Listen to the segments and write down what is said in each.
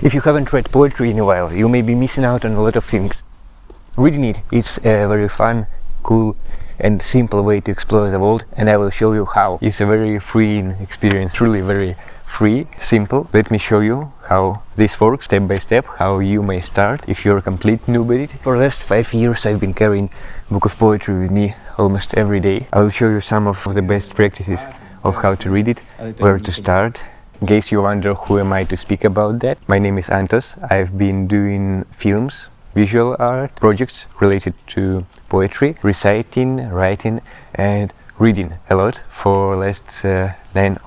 If you haven't read poetry in a while, you may be missing out on a lot of things. Reading it is a very fun, cool and simple way to explore the world, and I will show you how. It's a very freeing experience, truly very free, simple. Let me show you how this works step by step, how you may start if you're a complete noob at it. For the last 5 years I've been carrying a book of poetry with me almost every day. I will show you some of the best practices of how to read it, where to start. In case you wonder who am I to speak about that, my name is Antos. I've been doing films, visual art projects related to poetry, reciting, writing and reading a lot for last 9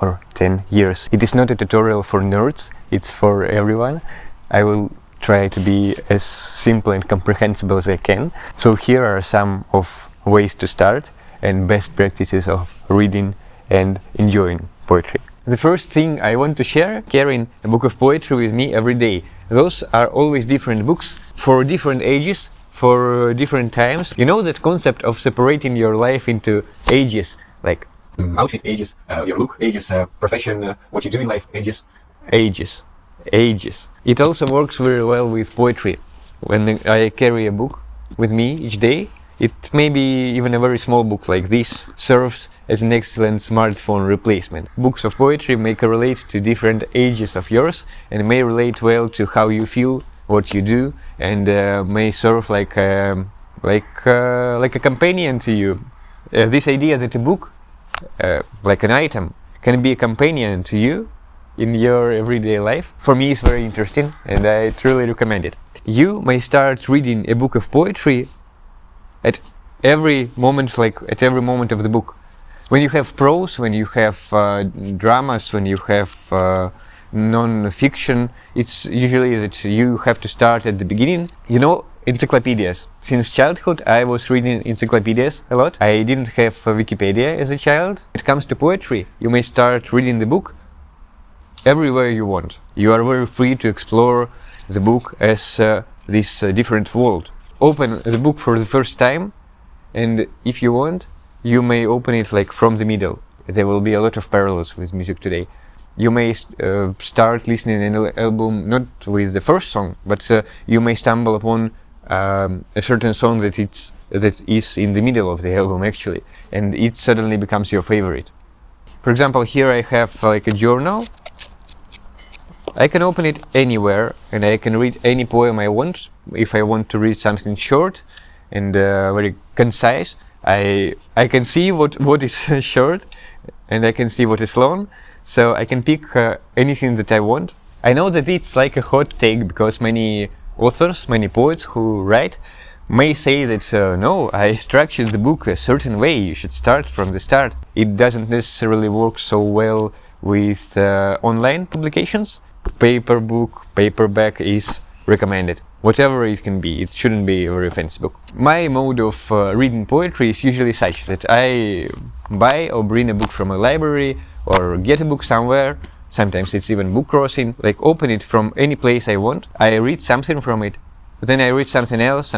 or 10 years. It is not a tutorial for nerds, it's for everyone. I will try to be as simple and comprehensible as I can. So here are some of ways to start and best practices of reading and enjoying poetry. The first thing I want to share, carrying a book of poetry with me every day. Those are always different books for different ages, for different times. You know that concept of separating your life into ages, like outfit ages, your look ages, profession, what you do in life ages. Ages. It also works very well with poetry. When I carry a book with me each day, it may be even a very small book like this serves as an excellent smartphone replacement. Books of poetry may correlate to different ages of yours and may relate well to how you feel, what you do, and may serve like a companion to you. This idea that a book, like an item, can be a companion to you in your everyday life, for me is very interesting and I truly recommend it. You may start reading a book of poetry at every moment, of the book. When you have prose, when you have dramas, when you have non-fiction, it's usually that you have to start at the beginning. You know, encyclopedias. Since childhood I was reading encyclopedias a lot. I didn't have Wikipedia as a child. When it comes to poetry, you may start reading the book everywhere you want. You are very free to explore the book as this different world. Open the book for the first time, and if you want, you may open it like from the middle. There will be a lot of parallels with music today. You may start listening an album not with the first song, but you may stumble upon a certain song that is in the middle of the album actually, and it suddenly becomes your favorite. For example, here I have like a journal. I can open it anywhere and I can read any poem I want. If I want to read something short and very concise, I can see what is short and I can see what is long, so I can pick anything that I want. I know that it's like a hot take because many authors, many poets who write may say that no, I structured the book a certain way, you should start from the start. It doesn't necessarily work so well with online publications. Paper book, paperback is recommended. Whatever it can be, it shouldn't be a very fancy book. My mode of reading poetry is usually such that I buy or bring a book from a library or get a book somewhere. Sometimes it's even book crossing, like open it from any place I want. I read something from it, then I read something else,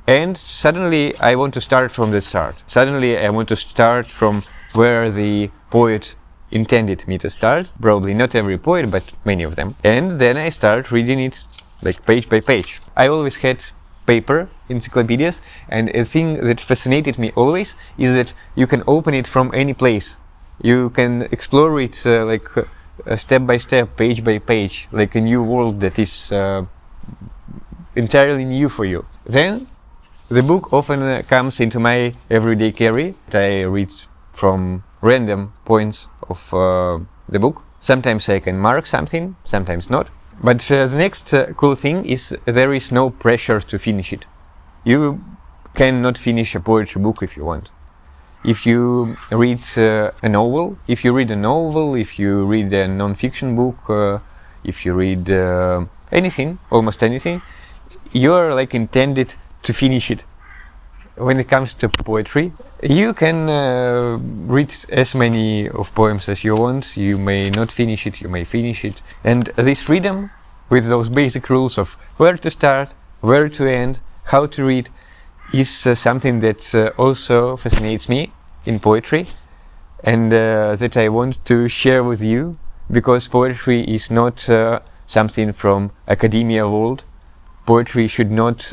and suddenly I want to start from the start. Suddenly I want to start from where the poet intended me to start. Probably not every poet, but many of them. And then I start reading it like page by page. I always had paper encyclopedias, and a thing that fascinated me always is that you can open it from any place. You can explore it step by step, page by page, like a new world that is entirely new for you. Then the book often comes into my everyday carry. I read from random points of the book. Sometimes I can mark something, sometimes not. But the next cool thing is there is no pressure to finish it. You cannot finish a poetry book if you want. If you read a novel, if you read a non-fiction book, if you read anything, almost anything, you are like intended to finish it. When it comes to poetry, you can read as many of poems as you want. You may not finish it, you may finish it. And this freedom, with those basic rules of where to start, where to end, how to read, is something that also fascinates me in poetry, and that I want to share with you, because poetry is not something from academia world. Poetry should not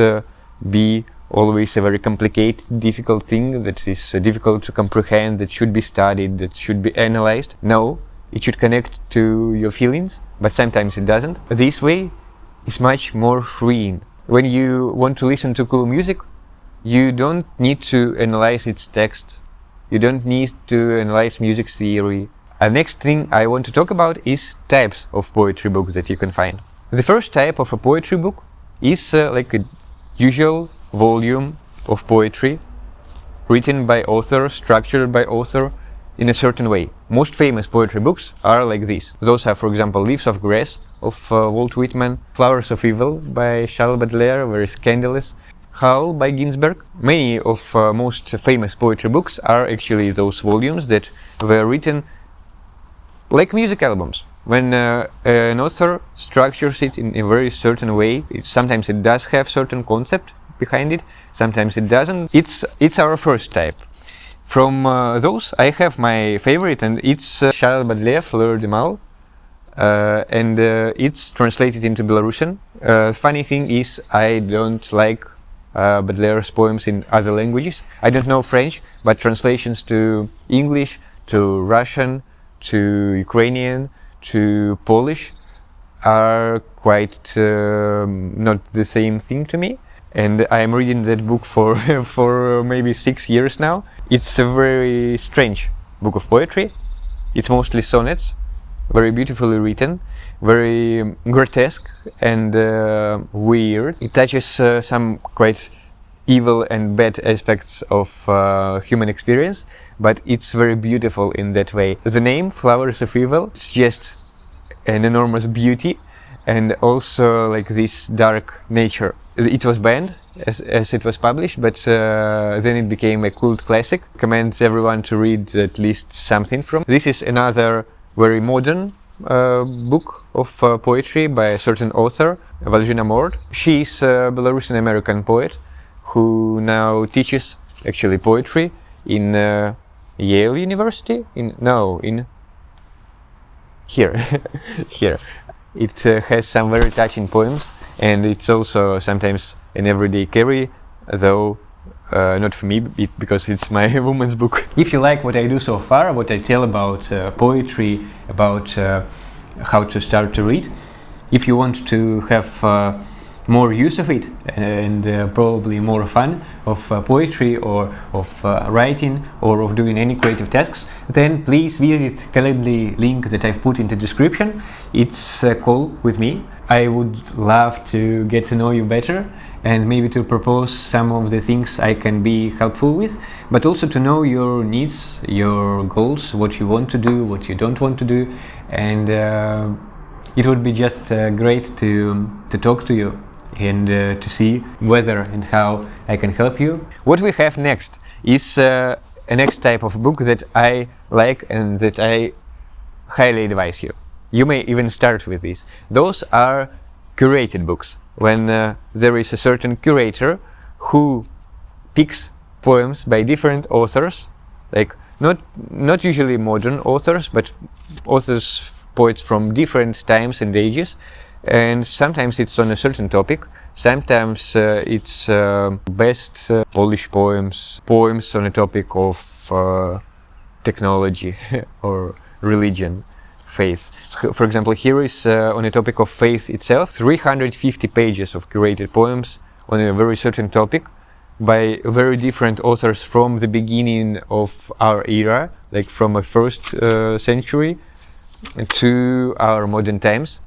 be always a very complicated, difficult thing that is difficult to comprehend, that should be studied, that should be analyzed. No, it should connect to your feelings, but sometimes it doesn't. This way is much more freeing. When you want to listen to cool music, you don't need to analyze its text. You don't need to analyze music theory. The next thing I want to talk about is types of poetry books that you can find. The first type of a poetry book is like a usual volume of poetry written by author, structured by author in a certain way. Most famous poetry books are like this. Those are, for example, Leaves of Grass of Walt Whitman, Flowers of Evil by Charles Baudelaire, very scandalous, Howl by Ginsberg. Many of most famous poetry books are actually those volumes that were written like music albums. When an author structures it in a very certain way, sometimes it does have certain concept behind it, sometimes it doesn't. It's our first type. From those, I have my favorite, and it's Charles Baudelaire, Fleur de Mal, and it's translated into Belarusian. Funny thing is, I don't like Baudelaire's poems in other languages. I don't know French, but translations to English, to Russian, to Ukrainian, to Polish are quite not the same thing to me. And I'm reading that book for for maybe 6 years now. It's a very strange book of poetry. It's mostly sonnets, very beautifully written, very grotesque and weird. It touches some quite evil and bad aspects of human experience, but it's very beautiful in that way. The name, Flowers of Evil, is just an enormous beauty and also like this dark nature. It was banned as it was published, but then it became a cult classic. Recommend everyone to read at least something from. This is another very modern book of poetry by a certain author, Valzhyna Mort. She is a Belarusian-American poet who now teaches actually poetry in Yale University. In here. Here. It has some very touching poems, and it's also sometimes an everyday carry, though not for me, because it's my woman's book. If you like what I do so far, what I tell about poetry, about how to start to read, if you want to have more use of it and probably more fun of poetry or of writing or of doing any creative tasks, then please visit Calendly link that I've put in the description. It's a call with me. I would love to get to know you better and maybe to propose some of the things I can be helpful with, but also to know your needs, your goals, what you want to do, what you don't want to do, and it would be just great to talk to you and to see whether and how I can help you. What we have next is a next type of book that I like and that I highly advise you. You may even start with this. Those are curated books. When there is a certain curator who picks poems by different authors, like not usually modern authors, but authors, poets from different times and ages, and sometimes it's on a certain topic, sometimes it's best Polish poems on a topic of technology or religion, faith. For example, here is on a topic of faith itself, 350 pages of curated poems on a very certain topic by very different authors from the beginning of our era, like from a first century to our modern times,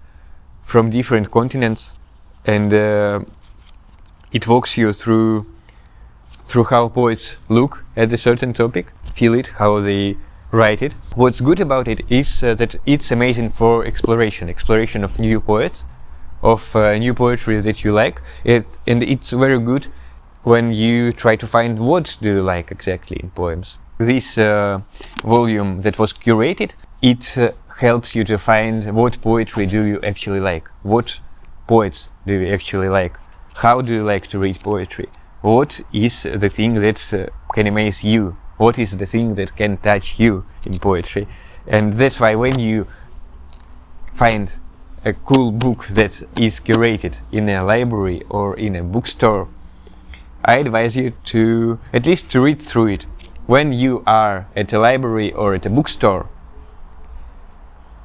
from different continents, and it walks you through how poets look at a certain topic, feel it, how they write it. What's good about it is that it's amazing for exploration of new poets, of new poetry that you like, and it's very good when you try to find what do you like exactly in poems. This volume that was curated, it helps you to find what poetry do you actually like, what poets do you actually like, how do you like to read poetry, what is the thing that can amaze you, what is the thing that can touch you in poetry. And that's why when you find a cool book that is curated in a library or in a bookstore, I advise you to at least to read through it. When you are at a library or at a bookstore,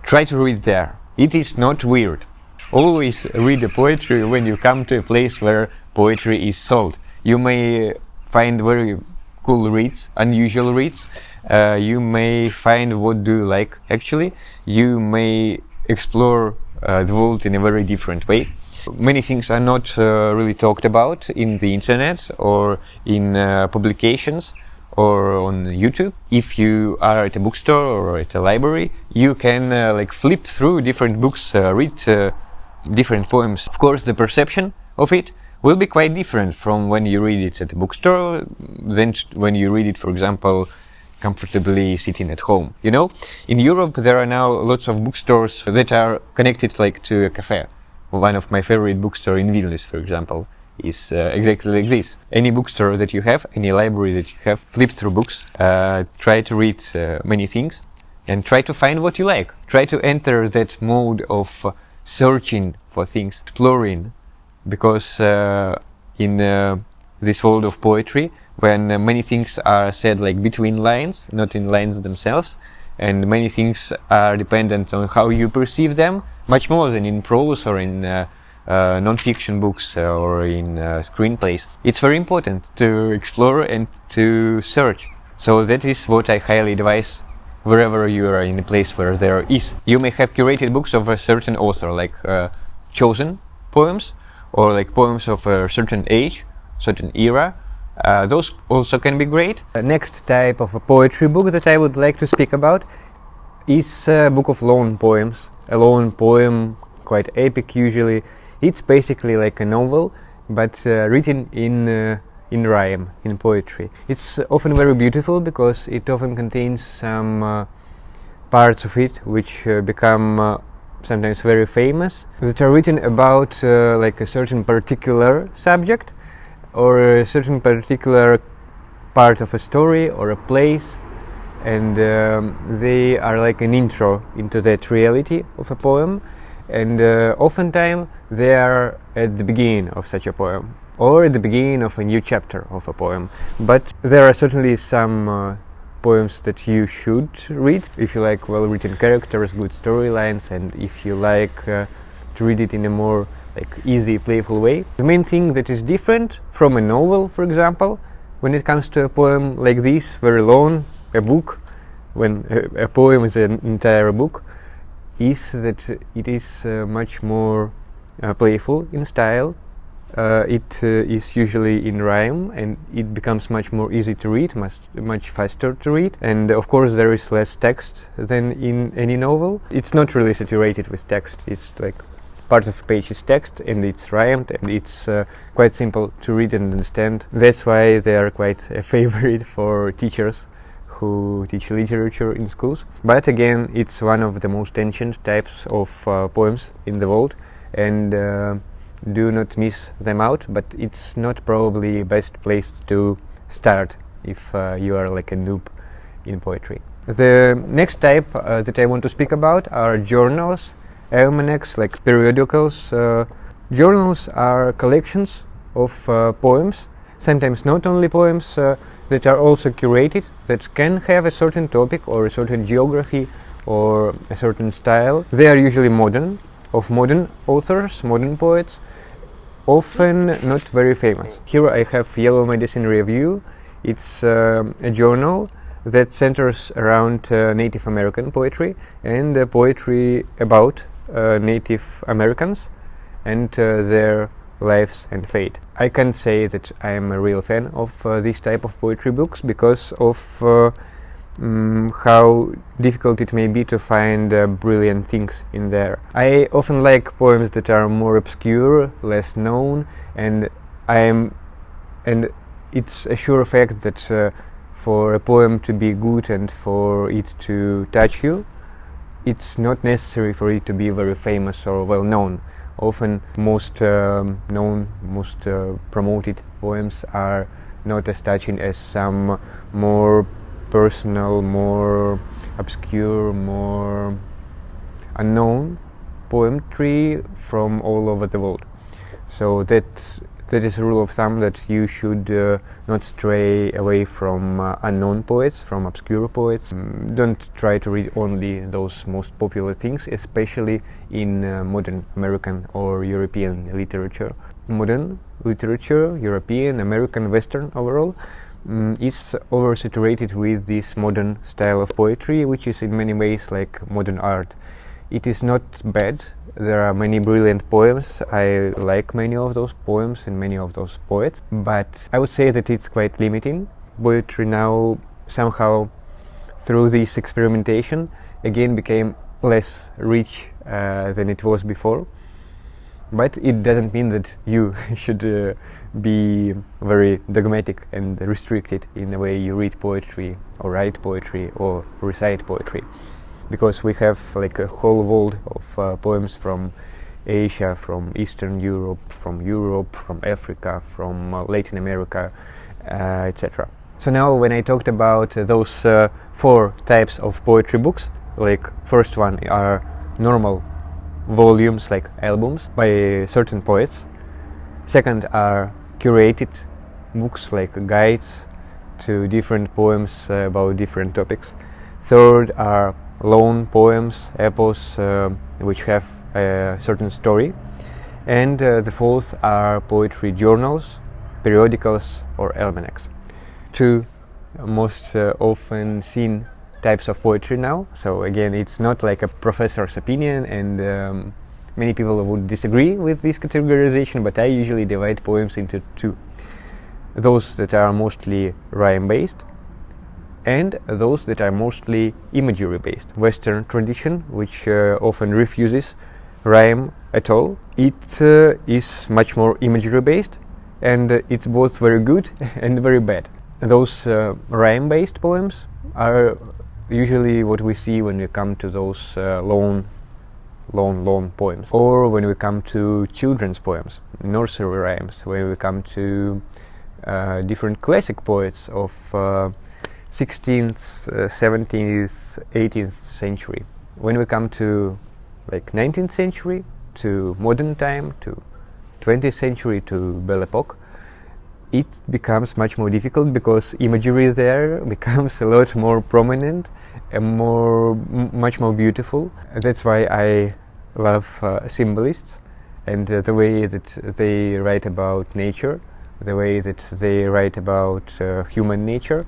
try to read there. It is not weird. Always read the poetry when you come to a place where poetry is sold. You may find very cool reads, unusual reads. You may find what do you like actually. You may explore the world in a very different way. Many things are not really talked about in the internet or in publications or on YouTube. If you are at a bookstore or at a library, you can like flip through different books, read different poems. Of course, the perception of it will be quite different from when you read it at a bookstore than when you read it, for example, comfortably sitting at home. You know, in Europe there are now lots of bookstores that are connected like to a cafe. One of my favorite bookstores in Vilnius, for example, is exactly like this. Any bookstore that you have, any library that you have, flip through books, try to read many things, and try to find what you like. Try to enter that mode of searching for things, exploring, because in this world of poetry, when many things are said like between lines, not in lines themselves, and many things are dependent on how you perceive them, much more than in prose or in non-fiction books or in screenplays. It's very important to explore and to search. So that is what I highly advise wherever you are in a place where there is. You may have curated books of a certain author, like chosen poems, or like poems of a certain age, certain era. Those also can be great. The next type of a poetry book that I would like to speak about is a book of lone poems. A lone poem, quite epic usually. It's basically like a novel, but written in rhyme, in poetry. It's often very beautiful because it often contains some parts of it which become sometimes very famous, that are written about like a certain particular subject or a certain particular part of a story or a place, and they are like an intro into that reality of a poem, and oftentimes they are at the beginning of such a poem or at the beginning of a new chapter of a poem. But there are certainly some poems that you should read if you like well-written characters, good storylines, and if you like to read it in a more like easy, playful way. The main thing that is different from a novel, for example, when it comes to a poem like this, very long, a book, when a poem is an entire book, is that it is much more playful in style. It is usually in rhyme, and it becomes much more easy to read, much faster to read, and of course there is less text than in any novel. It's not really saturated with text, it's like part of the page is text and it's rhymed, and it's quite simple to read and understand. That's why they are quite a favorite for teachers who teach literature in schools. But again, it's one of the most ancient types of poems in the world, and do not miss them out, but it's not probably best place to start if you are like a noob in poetry. The next type that I want to speak about are journals, almanacs, like periodicals. Journals are collections of poems, sometimes not only poems that are also curated, that can have a certain topic or a certain geography or a certain style. They are usually modern, of modern authors, modern poets, often not very famous. Here I have Yellow Medicine Review. It's a journal that centers around Native American poetry and poetry about Native Americans and their lives and fate. I can't say that I am a real fan of this type of poetry books because of how difficult it may be to find brilliant things in there. I often like poems that are more obscure, less known, and it's a sure fact that for a poem to be good and for it to touch you, it's not necessary for it to be very famous or well known. Often most known, most promoted poems are not as touching as some more personal, more obscure, more unknown poetry from all over the world. So that is a rule of thumb, that you should not stray away from unknown poets, from obscure poets. Don't try to read only those most popular things, especially in modern American or European literature. Modern literature, European, American, Western overall, is oversaturated with this modern style of poetry, which is in many ways like modern art. It is not bad. There are many brilliant poems. I like many of those poems and many of those poets, but I would say that it's quite limiting. Poetry now somehow, through this experimentation, again became less rich than it was before. But it doesn't mean that you should be very dogmatic and restricted in the way you read poetry or write poetry or recite poetry, because we have like a whole world of poems from Asia, from Eastern Europe, from Africa, from Latin America, etc. So now when I talked about those 4 types of poetry books, like first one are normal volumes, like albums by certain poets. Second are curated books, like guides to different poems about different topics. Third are lone poems, epos, which have a certain story. And the fourth are poetry journals, periodicals or almanacs. 2 most often seen types of poetry now. So again, it's not like a professor's opinion, and many people would disagree with this categorization, but I usually divide poems into 2. Those that are mostly rhyme-based and those that are mostly imagery-based. Western tradition, which often refuses rhyme at all, it is much more imagery-based, and it's both very good and very bad. Those rhyme-based poems are usually what we see when we come to those lone poems, or when we come to children's poems, nursery rhymes, when we come to different classic poets of 16th, 17th, 18th century. When we come to like 19th century, to modern time, to 20th century, to Belle Epoque, it becomes much more difficult, because imagery there becomes a lot more prominent and much more beautiful. That's why I love symbolists, and the way that they write about nature, the way that they write about human nature.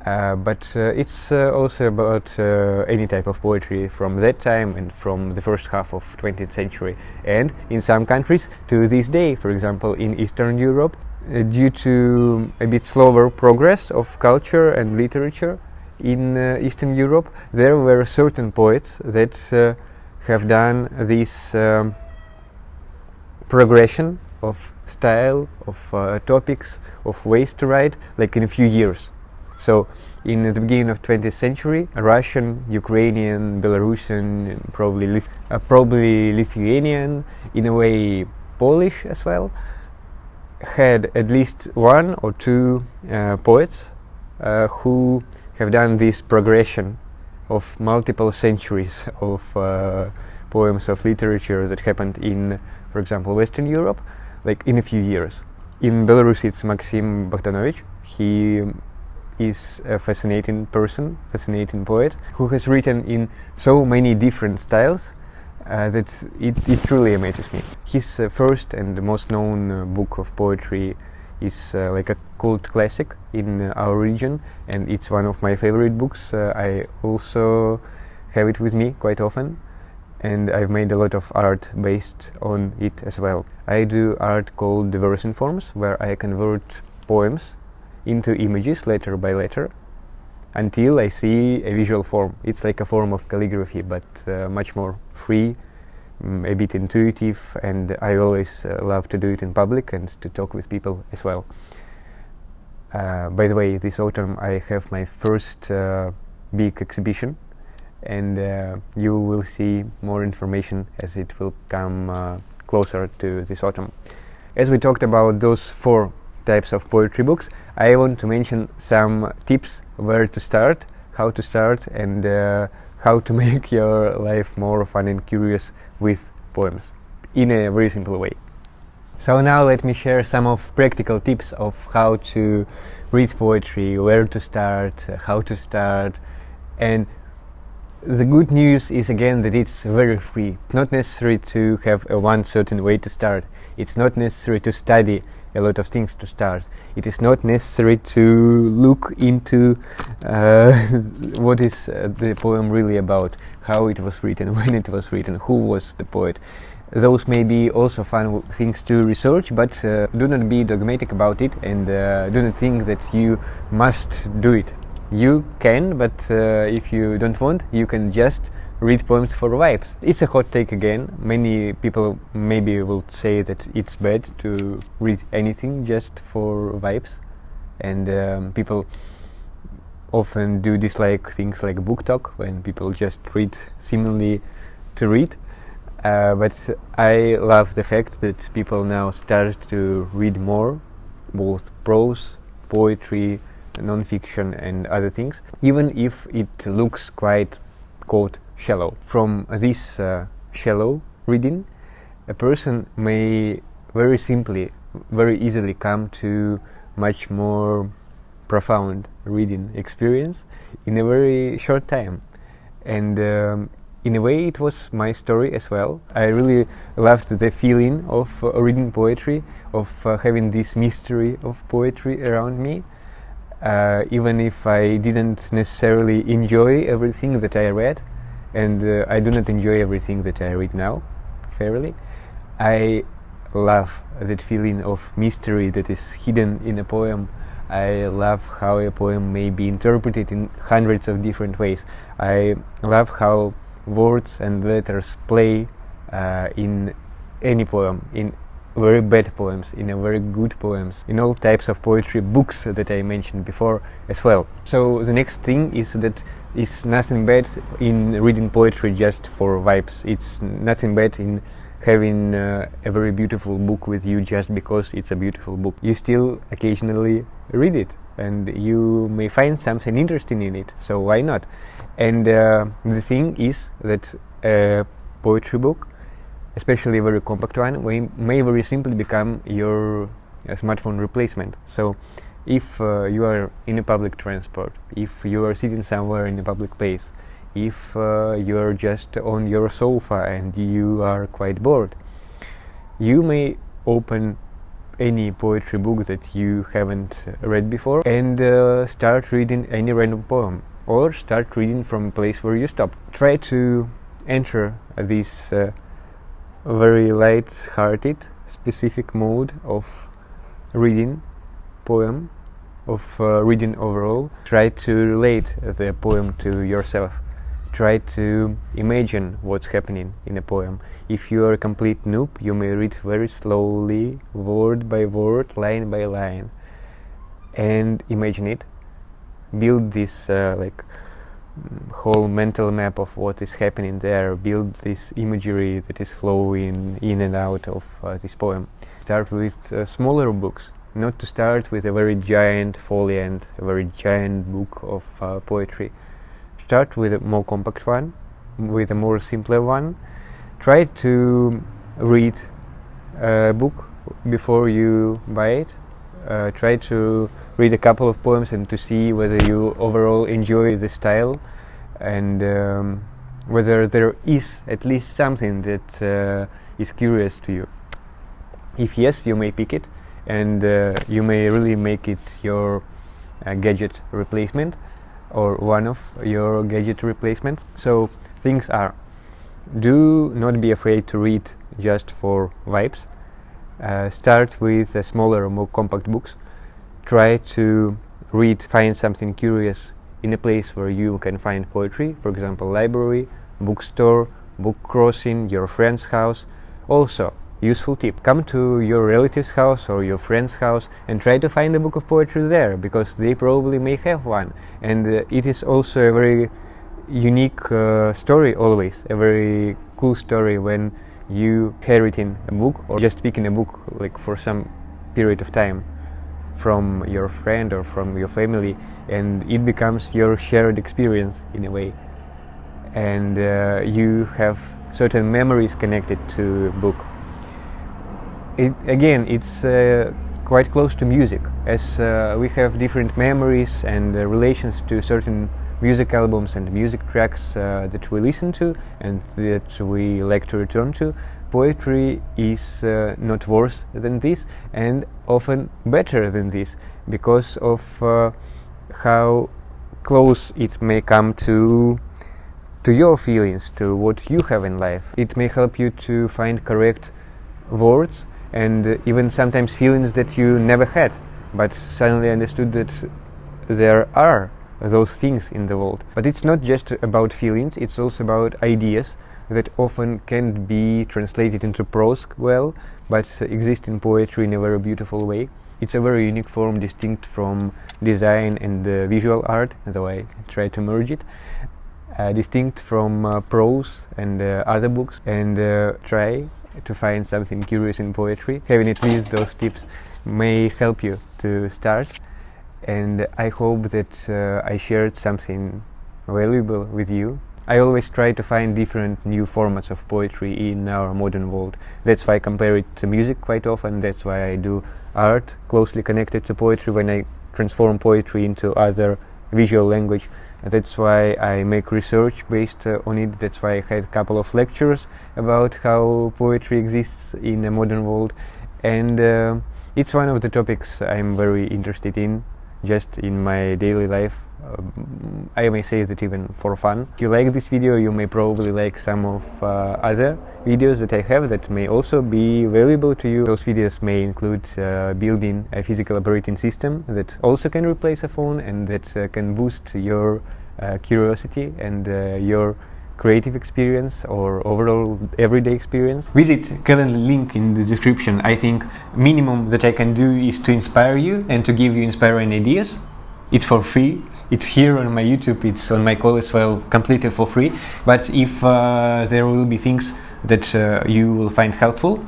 But it's also about any type of poetry from that time and from the first half of 20th century. And in some countries to this day, for example in Eastern Europe, due to a bit slower progress of culture and literature in Eastern Europe, there were certain poets that have done this progression of style, of topics, of ways to write, like in a few years. So in the beginning of 20th century, Russian, Ukrainian, Belarusian, probably Lithuanian, in a way Polish as well, had at least 1 or 2 poets who have done this progression of multiple centuries of poems of literature that happened in, for example, Western Europe, like in a few years. In Belarus it's Maxim Bahdanovich. He is a fascinating person, fascinating poet, who has written in so many different styles that it truly amazes me. His first and most known book of poetry is like a cult classic in our region, and it's one of my favorite books. I also have it with me quite often, and I've made a lot of art based on it as well. I do art called the version forms, where I convert poems into images letter by letter until I see a visual form. It's like a form of calligraphy, but much more free, a bit intuitive, and I always love to do it in public and to talk with people as well. By the way, this autumn I have my first big exhibition, and you will see more information as it will come closer to this autumn. As we talked about those 4 types of poetry books, I want to mention some tips where to start, how to start, and how to make your life more fun and curious with poems in a very simple way. So now let me share some of practical tips of how to read poetry, where to start, how to start. And the good news is again that it's very free. Not necessary to have one certain way to start. It's not necessary to study a lot of things to start. It is not necessary to look into what is the poem really about, how it was written, when it was written, who was the poet. Those may be also fun things to research, but do not be dogmatic about it, and do not think that you must do it. You can, but if you don't want, you can just read poems for vibes. It's a hot take again. Many people maybe will say that it's bad to read anything just for vibes, and people often do dislike things like book talk, when people just read seemingly to read. But I love the fact that people now start to read more, both prose, poetry, non-fiction and other things, even if it looks quite, quote, shallow. From this shallow reading, a person may very simply, very easily come to much more profound reading experience in a very short time. And in a way it was my story as well. I really loved the feeling of reading poetry, of having this mystery of poetry around me. Even if I didn't necessarily enjoy everything that I read, and I do not enjoy everything that I read now, fairly, I love that feeling of mystery that is hidden in a poem. I love how a poem may be interpreted in hundreds of different ways. I love how words and letters play in any poem, in very bad poems, in a very good poems, in all types of poetry books that I mentioned before as well. So the next thing is that it's nothing bad in reading poetry just for vibes. It's nothing bad in having a very beautiful book with you just because it's a beautiful book. You still occasionally read it, and you may find something interesting in it, so why not? And the thing is that a poetry book, especially a very compact one, may very simply become your smartphone replacement. So if you are in a public transport, if you are sitting somewhere in a public place, if you are just on your sofa and you are quite bored, you may open any poetry book that you haven't read before and start reading any random poem, or start reading from a place where you stopped. Try to enter this very light-hearted, specific mode of reading poem, of reading overall. Try to relate the poem to yourself. Try to imagine what's happening in a poem. If you are a complete noob, you may read very slowly, word by word, line by line, and imagine it. Build this whole mental map of what is happening there. Build this imagery that is flowing in and out of this poem. Start with smaller books, not to start with a very giant foliant, a very giant book of poetry. Start with a more compact one, with a more simpler one. Try to read a book before you buy it. Try to read a couple of poems and to see whether you overall enjoy the style, and whether there is at least something that is curious to you. If yes, you may pick it, and you may really make it your gadget replacement, or one of your gadget replacements. So things are: do not be afraid to read just for vibes. Start with smaller, more compact books. Try to find something curious in a place where you can find poetry, for example, library, bookstore, book crossing, your friend's house. Also, useful tip: come to your relative's house or your friend's house and try to find a book of poetry there, because they probably may have one. And it is also a very unique story, always a very cool story, when you inheriting a book or just picking a book like for some period of time from your friend or from your family, and it becomes your shared experience in a way. and you have certain memories connected to a book. It's quite close to music, as we have different memories and relations to certain music albums and music tracks that we listen to and that we like to return to. Poetry is not worse than this, and often better than this, because of how close it may come to your feelings, to what you have in life. It may help you to find correct words and even sometimes feelings that you never had, but suddenly understood that there are those things in the world. But it's not just about feelings, it's also about ideas that often can't be translated into prose well, but exist in poetry in a very beautiful way. It's a very unique form, distinct from design and visual art, though I try to merge it, distinct from prose and other books, and try to find something curious in poetry. Having at least those tips may help you to start, and I hope that I shared something valuable with you. I always try to find different new formats of poetry in our modern world. That's why I compare it to music quite often. That's why I do art closely connected to poetry when I transform poetry into other visual language. That's why I make research based on it. That's why I had a couple of lectures about how poetry exists in the modern world, and it's one of the topics I'm very interested in just in my daily life. I may say that even for fun. If you like this video, you may probably like some of other videos that I have that may also be valuable to you. Those videos may include building a physical operating system that also can replace a phone and that can boost your curiosity and your creative experience or overall everyday experience. Visit Calendly link in the description. I think minimum that I can do is to inspire you and to give you inspiring ideas. It's for free. It's here on my YouTube, it's on my call as well, completely for free. But if there will be things that you will find helpful,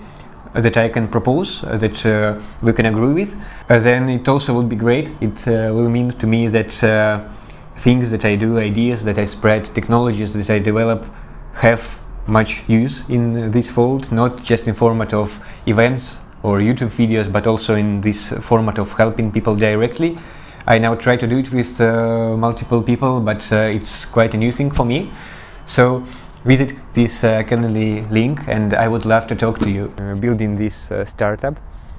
that I can propose, that we can agree with, then it also would be great. It will mean to me that things that I do, ideas that I spread, technologies that I develop have much use in this field, not just in format of events or YouTube videos, but also in this format of helping people directly. I now try to do it with multiple people, but it's quite a new thing for me. So visit this Calendly link, and I would love to talk to you. Building this startup,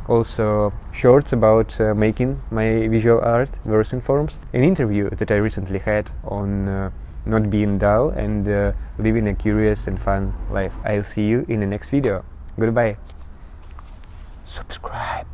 also shorts about making my visual art, version forms, an interview that I recently had on not being dull and living a curious and fun life. I'll see you in the next video. Goodbye. Subscribe.